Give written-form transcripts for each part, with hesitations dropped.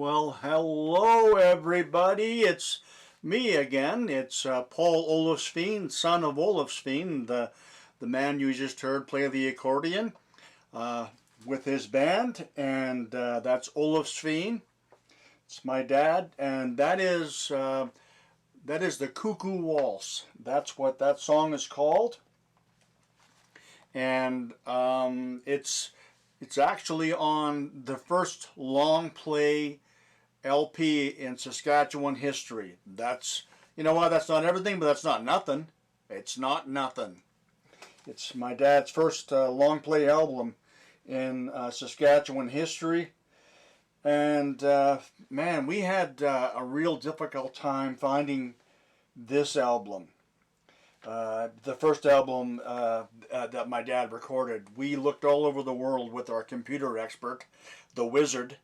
Well, hello everybody. It's me again. It's Paul Olaf Sveen, son of Olaf Sveen, the man you just heard play the accordion with his band, and that's Olaf Sveen. It's my dad, and that is the Cuckoo Waltz. That's what that song is called, and it's actually on the first long play LP in Saskatchewan history. That's, you know what, that's not everything, but that's not nothing. It's not nothing. It's my dad's first long play album in Saskatchewan history. And man, we had a real difficult time finding this album. The first album that my dad recorded. We looked all over the world with our computer expert, the Wizard,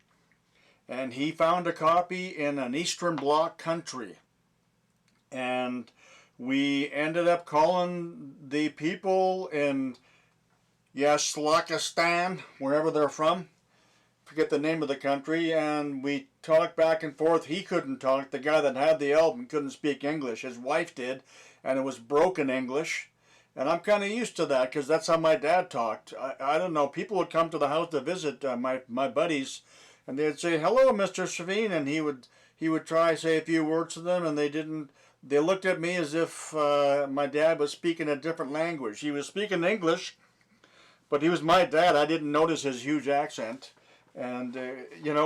and he found a copy in an Eastern Bloc country. And we ended up calling the people in, Slakistan, wherever they're from, forget the name of the country, and we talked back and forth. He couldn't talk. The guy that had the album couldn't speak English. His wife did, and it was broken English. And I'm kind of used to that because that's how my dad talked. I don't know. People would come to the house to visit my buddies, and they'd say, "Hello, Mr. Sveen," and he would try to say a few words to them, and they didn't. They looked at me as if my dad was speaking a different language. He was speaking English, but he was my dad. I didn't notice his huge accent. And,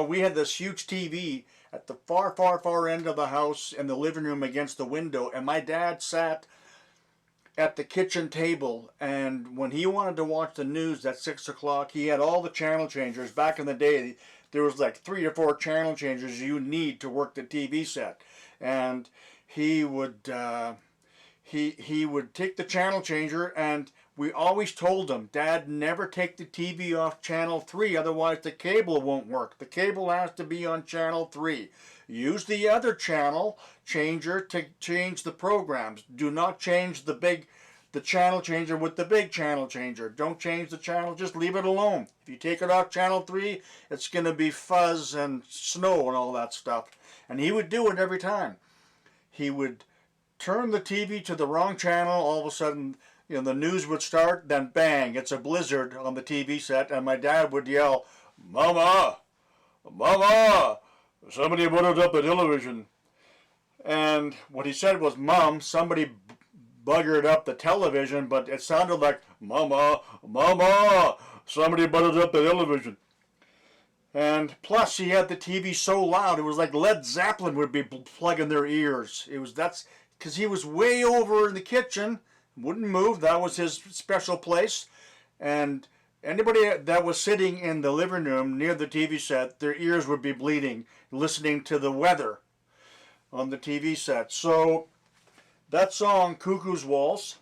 we had this huge TV at the far, far, far end of the house in the living room against the window. And my dad sat at the kitchen table. And when he wanted to watch the news at 6 o'clock, he had all the channel changers. Back in the day, there was like 3 or 4 channel changers you need to work the TV set. And he would take the channel changer, and we always told him, "Dad, never take the TV off channel 3, otherwise the cable won't work. The cable has to be on channel 3. Use the other channel changer to change the programs. Do not change the channel changer with the big channel changer. Don't change the channel, just leave it alone. If you take it off channel 3, it's going to be fuzz and snow and all that stuff." And he would do it every time. He would turn the TV to the wrong channel. All of a sudden, the news would start, then bang, it's a blizzard on the TV set, and my dad would yell, "Mama! Mama! Somebody buttered up the television." And what he said was, "Mom, somebody buggered up the television," but it sounded like, "Mama! Mama! Somebody buttered up the television." And plus, he had the TV so loud, it was like Led Zeppelin would be plugging their ears. That's because he was way over in the kitchen, wouldn't move. That was his special place. And anybody that was sitting in the living room near the TV set, their ears would be bleeding, listening to the weather on the TV set. So that song, Cuckoo's Waltz,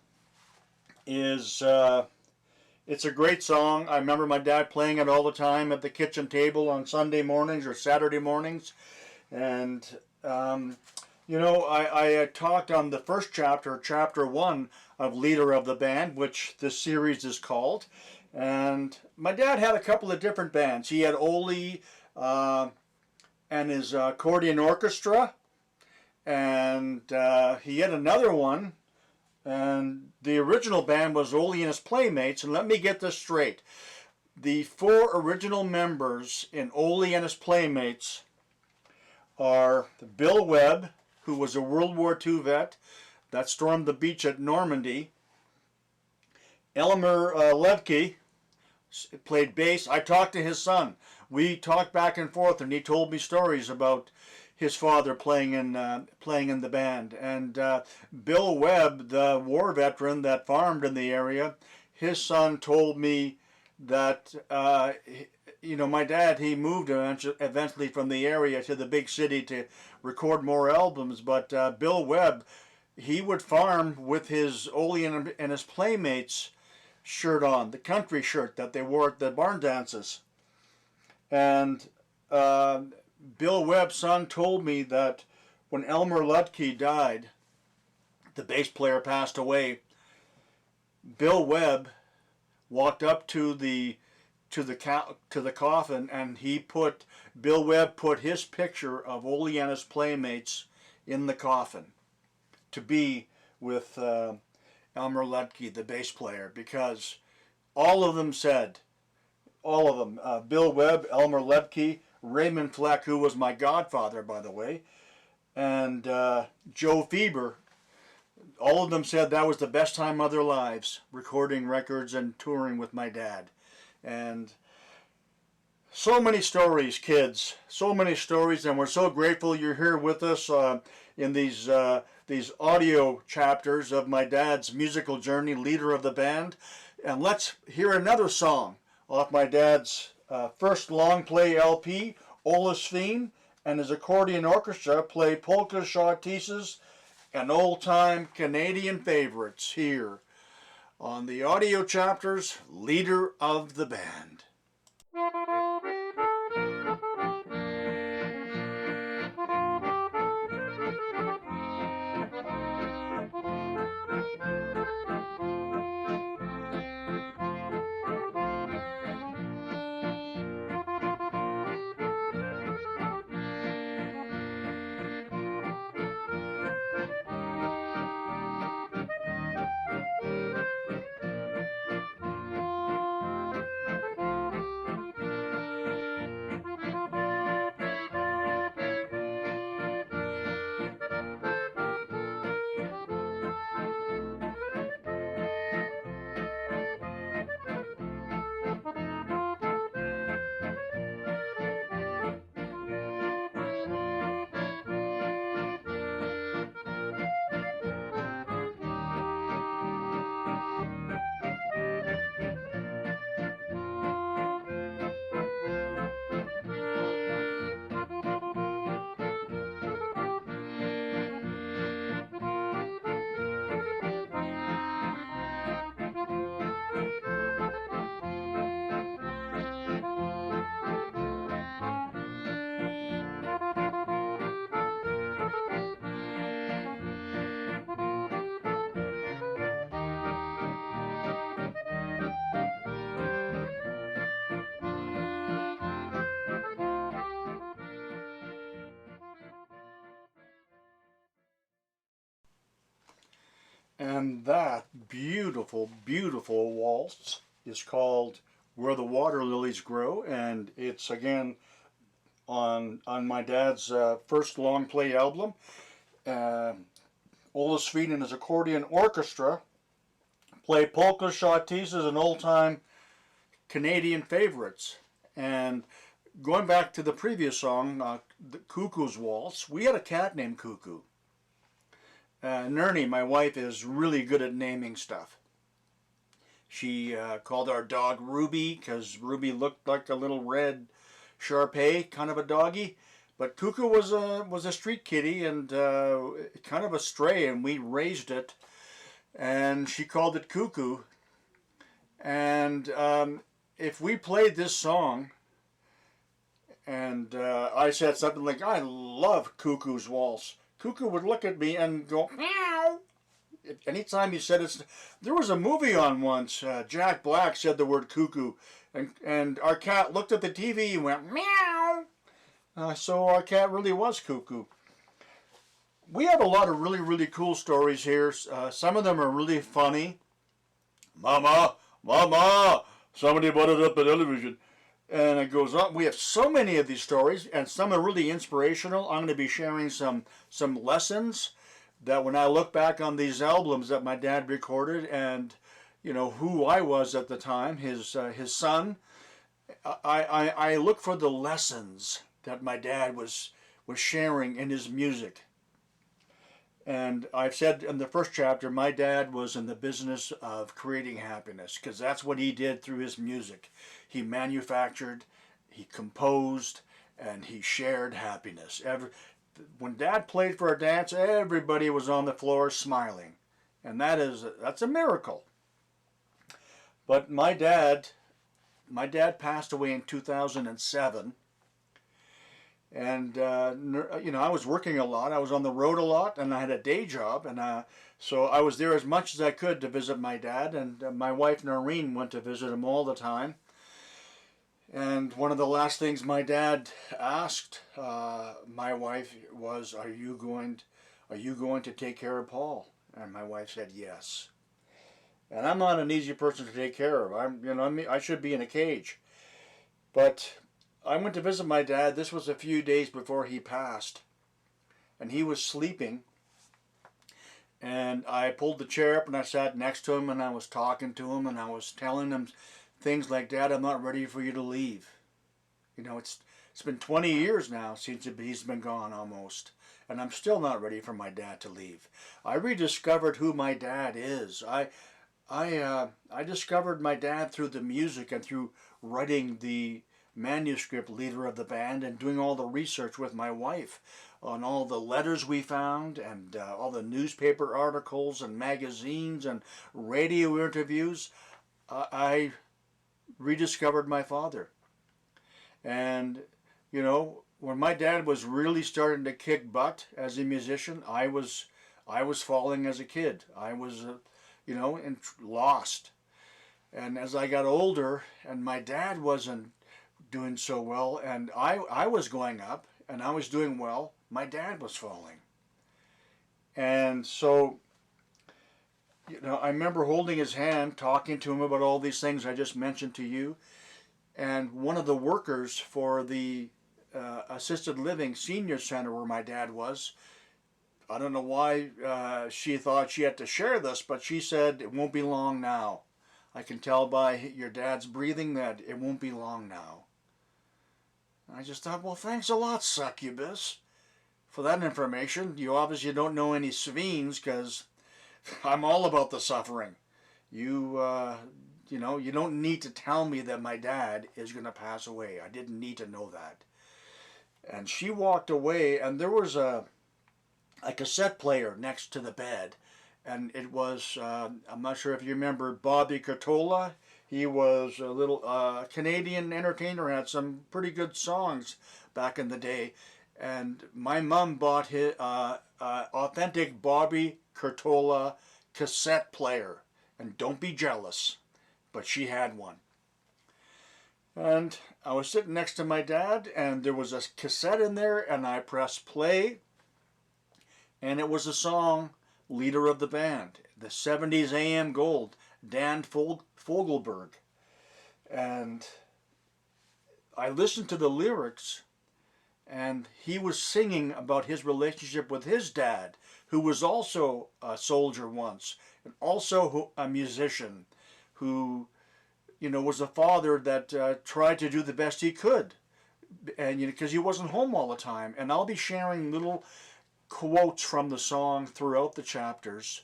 is it's a great song. I remember my dad playing it all the time at the kitchen table on Sunday mornings or Saturday mornings. And I talked on the first chapter 1 of Leader of the Band, which this series is called. And my dad had a couple of different bands. He had Olle and his accordion orchestra, and he had another one, and the original band was Olle and his Playmates. And let me get this straight. The 4 original members in Olle and his Playmates are Bill Webb, who was a World War II vet that stormed the beach at Normandy. Elmer Ledke played bass. I talked to his son. We talked back and forth, and he told me stories about his father playing in the band. And Bill Webb, the war veteran that farmed in the area, his son told me that my dad, he moved eventually from the area to the big city to record more albums, but Bill Webb, he would farm with his Olle and his Playmates shirt on, the country shirt that they wore at the barn dances. And Bill Webb's son told me that when Elmer Ledke died, the bass player passed away, Bill Webb walked up to the to the coffin, and Bill Webb put his picture of Ole and his playmates in the coffin to be with Elmer Ledtke, the bass player, because all of them said, Bill Webb, Elmer Ledtke, Raymond Fleck, who was my godfather, by the way, and Joe Fieber, all of them said that was the best time of their lives, recording records and touring with my dad. And so many stories, kids, so many stories, and we're so grateful you're here with us in these audio chapters of my dad's musical journey, leader of the band. And let's hear another song off my dad's first long play LP. Olaf Sveen and his accordion orchestra play polkas, shawteases, and old-time Canadian favorites here on the audio chapters, leader of the band. And that beautiful, beautiful waltz is called Where the Water Lilies Grow, and it's again on my dad's first long play album. Olaf Sveen and his accordion orchestra play polkas, shawteases, and old-time Canadian favorites. And going back to the previous song, the Cuckoo's Waltz, we had a cat named Cuckoo. Noreen, my wife, is really good at naming stuff. She called our dog Ruby because Ruby looked like a little red Shar-Pei kind of a doggy. But Cuckoo was a street kitty and kind of a stray, and we raised it. And she called it Cuckoo. And if we played this song, and I said something like, I love Cuckoo's Waltz, Cuckoo would look at me and go, meow. Anytime he said it, there was a movie on once, Jack Black said the word cuckoo, and our cat looked at the TV and went, meow. So our cat really was Cuckoo. We have a lot of really, really cool stories here. Some of them are really funny. Mama, Mama, somebody butted up the television. And it goes on. We have so many of these stories, and some are really inspirational. I'm going to be sharing some lessons that when I look back on these albums that my dad recorded, and you know who I was at the time, his son, I look for the lessons that my dad was sharing in his music. And I've said in the first chapter, my dad was in the business of creating happiness because that's what he did through his music. He manufactured, he composed, and he shared happiness. When Dad played for a dance, everybody was on the floor smiling. And that's a miracle. But my dad passed away in 2007. And, I was working a lot. I was on the road a lot, and I had a day job. And so I was there as much as I could to visit my dad. And my wife, Noreen, went to visit him all the time. And one of the last things my dad asked my wife was, are you going to take care of Paul?" And my wife said yes. And I'm not an easy person to take care of. I should be in a cage. But I went to visit my dad. This was a few days before he passed, and he was sleeping. And I pulled the chair up and I sat next to him and I was talking to him and I was telling him things like, "Dad, I'm not ready for you to leave." It's been 20 years now since he's been gone almost, and I'm still not ready for my dad to leave. I rediscovered who my dad is. I discovered my dad through the music and through writing the manuscript Leader of the Band and doing all the research with my wife on all the letters we found and all the newspaper articles and magazines and radio interviews. I rediscovered my father. And, when my dad was really starting to kick butt as a musician, I was falling as a kid. I was, lost. And as I got older and my dad wasn't doing so well and I was going up and I was doing well, my dad was falling. And so, I remember holding his hand, talking to him about all these things I just mentioned to you. And one of the workers for the assisted living senior center where my dad was, I don't know why she thought she had to share this, but she said, "It won't be long now. I can tell by your dad's breathing that it won't be long now." And I just thought, well, thanks a lot, succubus, for that information. You obviously don't know any Sveens because I'm all about the suffering. You don't need to tell me that my dad is going to pass away. I didn't need to know that. And she walked away, and there was a cassette player next to the bed. And it was, I'm not sure if you remember Bobby Catola. He was a little Canadian entertainer, had some pretty good songs back in the day. And my mom bought his authentic Bobby Catola cassette player. And don't be jealous, but she had one. And I was sitting next to my dad, and there was a cassette in there, and I pressed play, and it was a song, Leader of the Band, the 70s AM Gold, Dan Fogelberg. And I listened to the lyrics, and he was singing about his relationship with his dad, who was also a soldier once, and also a musician, who was a father that tried to do the best he could, and because he wasn't home all the time. And I'll be sharing little quotes from the song throughout the chapters,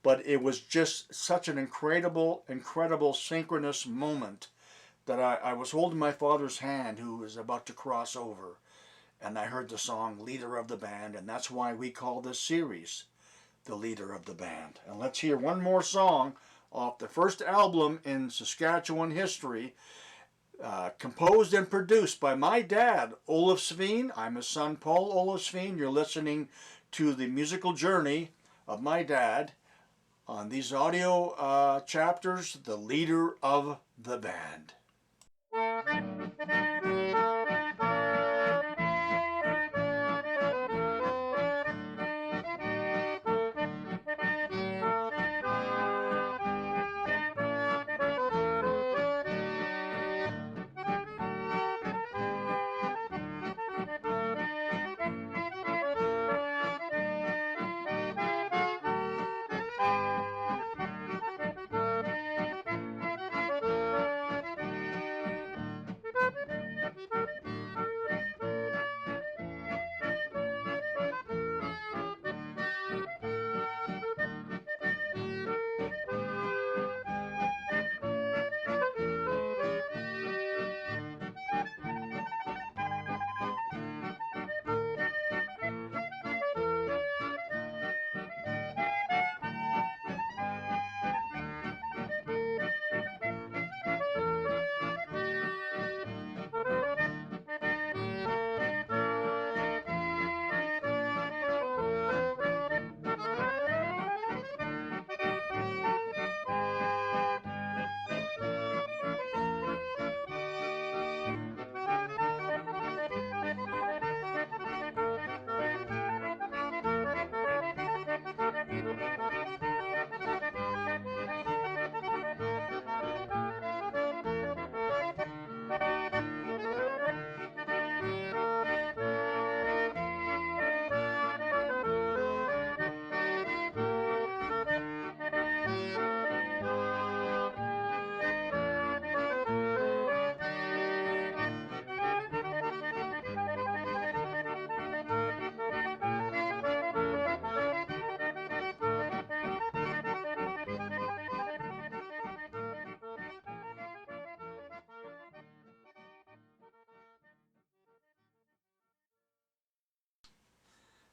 but it was just such an incredible synchronous moment that I was holding my father's hand, who was about to cross over, and I heard the song Leader of the Band, and that's why we call this series The Leader of the Band. And let's hear one more song off the first album in Saskatchewan history, composed and produced by my dad, Olaf Sveen. I'm his son, Paul Olaf Sveen. You're listening to the musical journey of my dad on these audio chapters, The Leader of the Band.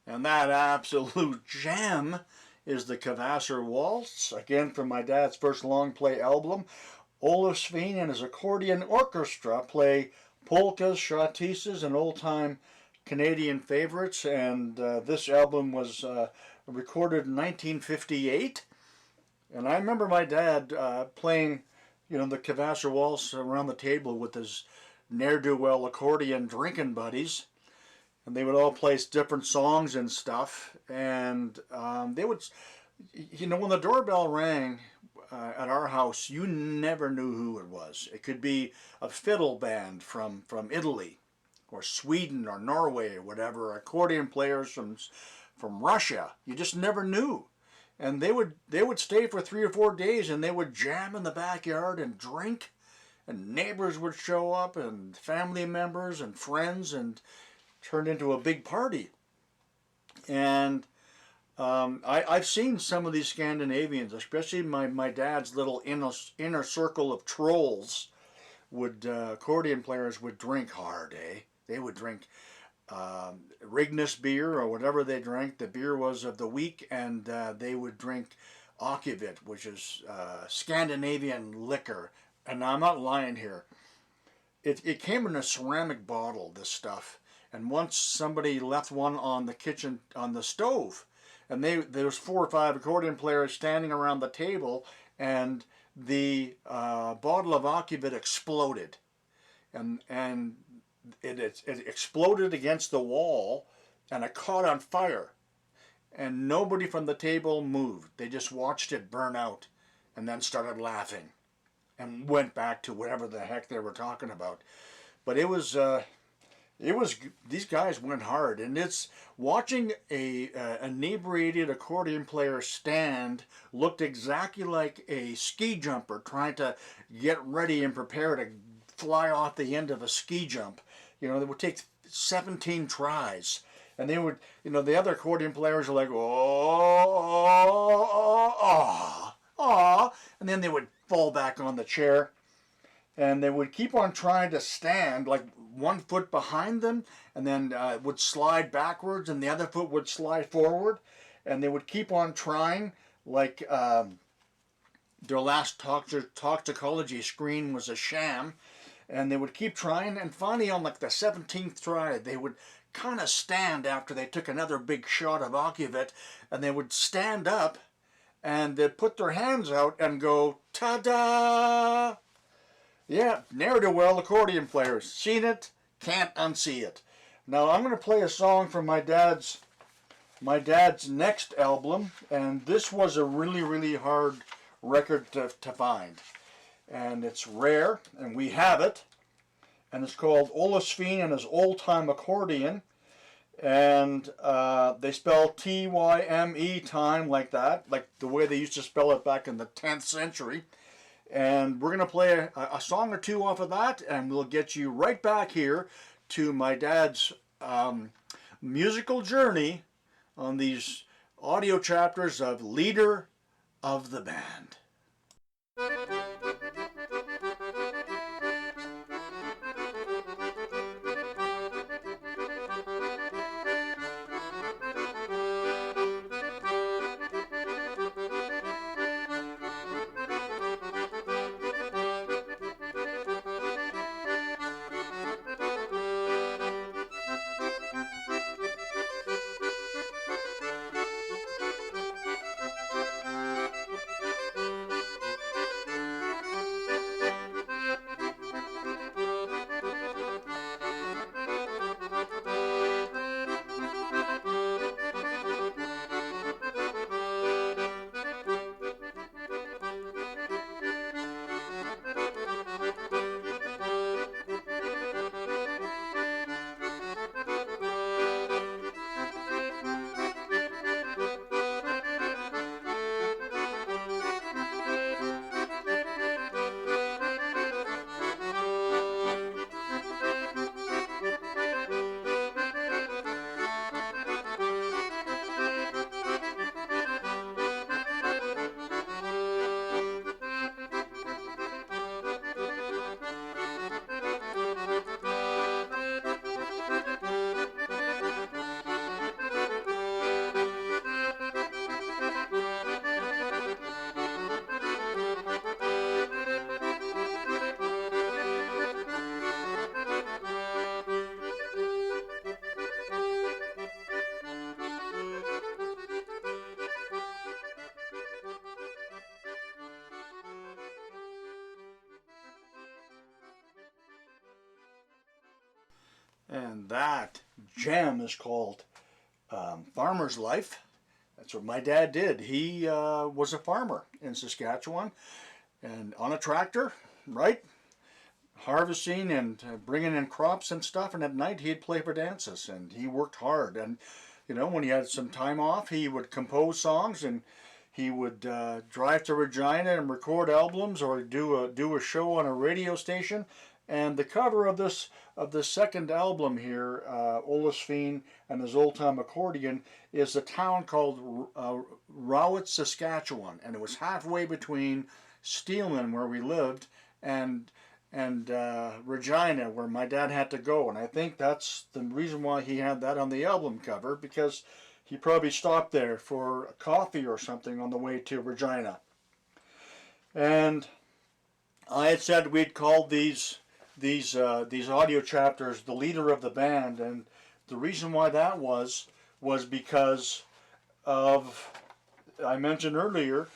And that absolute gem is the Kvasser Waltz, again from my dad's first long play album. Olaf Sveen and his accordion orchestra play polkas, schottisches, and old-time Canadian favorites. And this album was recorded in 1958. And I remember my dad playing, the Kvasser Waltz around the table with his ne'er-do-well accordion drinking buddies. And they would all play different songs and stuff. And they would, when the doorbell rang at our house, you never knew who it was. It could be a fiddle band from Italy or Sweden or Norway or whatever, accordion players from Russia. You just never knew. And they would stay for 3 or 4 days, and they would jam in the backyard and drink. And neighbors would show up, and family members and friends, and turned into a big party. And I've seen some of these Scandinavians, especially my dad's little inner circle of trolls, accordion players would drink hard, eh? They would drink Ringnes beer or whatever they drank. The beer was of the week, and they would drink akvavit, which is Scandinavian liquor. And I'm not lying here. It came in a ceramic bottle, this stuff. And once somebody left one on the stove, and there was 4 or 5 accordion players standing around the table, and the bottle of akvavit exploded, and it exploded against the wall, and it caught on fire, and nobody from the table moved. They just watched it burn out, and then started laughing, and went back to whatever the heck they were talking about. But it was these guys went hard, and it's watching a inebriated accordion player stand looked exactly like a ski jumper trying to get ready and prepare to fly off the end of a ski jump. They would take 17 tries, and they would, the other accordion players are like, oh, and then they would fall back on the chair. And they would keep on trying to stand like 1 foot behind them, and then would slide backwards, and the other foot would slide forward. And they would keep on trying, like their last toxicology screen was a sham. And they would keep trying, and finally on like the 17th try, they would kind of stand after they took another big shot of akvavit, and they would stand up, and they'd put their hands out and go, ta-da! Yeah, ne'er-do-well accordion players. Seen it, can't unsee it. Now I'm going to play a song from my dad's next album, and this was a really, really hard record to find. And it's rare, and we have it. And it's called Olaf Sveen and his Old Time Accordion. And they spell T-Y-M-E, time, like that, like the way they used to spell it back in the 10th century. And we're going to play a song or two off of that, and we'll get you right back here to my dad's musical journey on these audio chapters of Leader of the Band. And that gem is called Farmer's Life. That's what my dad did. He was a farmer in Saskatchewan and on a tractor, right? Harvesting and bringing in crops and stuff. And at night he'd play for dances and he worked hard. And, you know, when he had some time off, he would compose songs and he would drive to Regina and record albums or do a show on a radio station. And the cover of this second album here, Olaf Sveen and his old time accordion, is a town called Waltz, Saskatchewan, and it was halfway between Steelman, where we lived, and Regina, where my dad had to go. And I think that's the reason why he had that on the album cover, because he probably stopped there for a coffee or something on the way to Regina. And I had said we'd called these audio chapters the leader of the band, and the reason why that was because of, I mentioned earlier,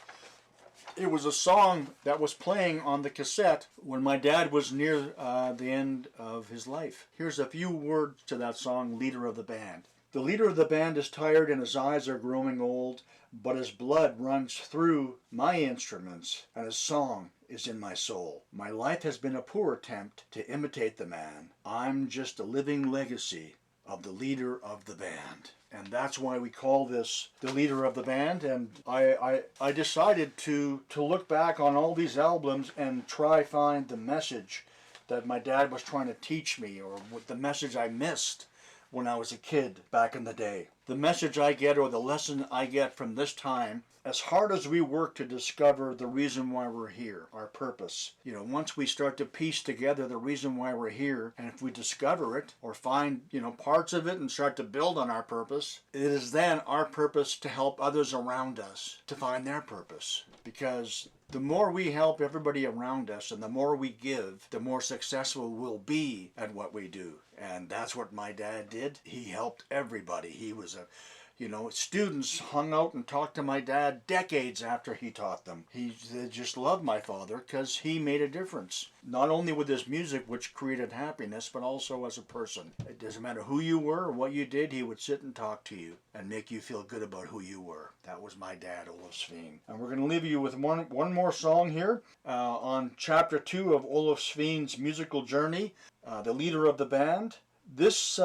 it was a song that was playing on the cassette when my dad was near the end of his life. Here's a few words to that song, Leader of the Band. The leader of the band is tired and his eyes are growing old, but his blood runs through my instruments and his song is in my soul. My life has been a poor attempt to imitate the man. I'm just a living legacy of the leader of the band. And that's why we call this the leader of the band. And I decided to look back on all these albums and try find the message that my dad was trying to teach me, or what the message I missed when I was a kid back in the day. The message I get, or the lesson I get from this time, as hard as we work to discover the reason why we're here, our purpose, you know, once we start to piece together the reason why we're here, and if we discover it or find, you know, parts of it and start to build on our purpose, it is then our purpose to help others around us to find their purpose. Because the more we help everybody around us and the more we give, the more successful we'll be at what we do. And that's what my dad did. He helped everybody. He was a, you know, students hung out and talked to my dad decades after he taught them. They just loved my father because he made a difference. Not only with his music, which created happiness, but also as a person. It doesn't matter who you were or what you did, he would sit and talk to you and make you feel good about who you were. That was my dad, Olaf Sveen. And we're going to leave you with one more song here on Chapter 2 of Olaf Sveen's musical journey, the leader of the band. This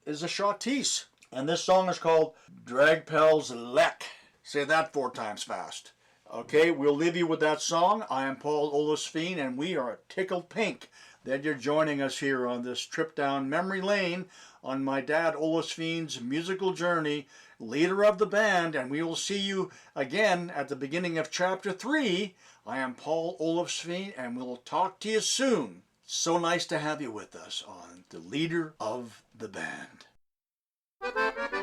is a shawtees. And this song is called Dragpels Lek. Say that 4 times fast. Okay, we'll leave you with that song. I am Paul Olaf Sveen, and we are tickled pink that you're joining us here on this trip down memory lane on my dad Olaf Sveen's musical journey, leader of the band, and we will see you again at the beginning of Chapter 3. I am Paul Olaf Sveen, and we'll talk to you soon. So nice to have you with us on the leader of the band. Thank you.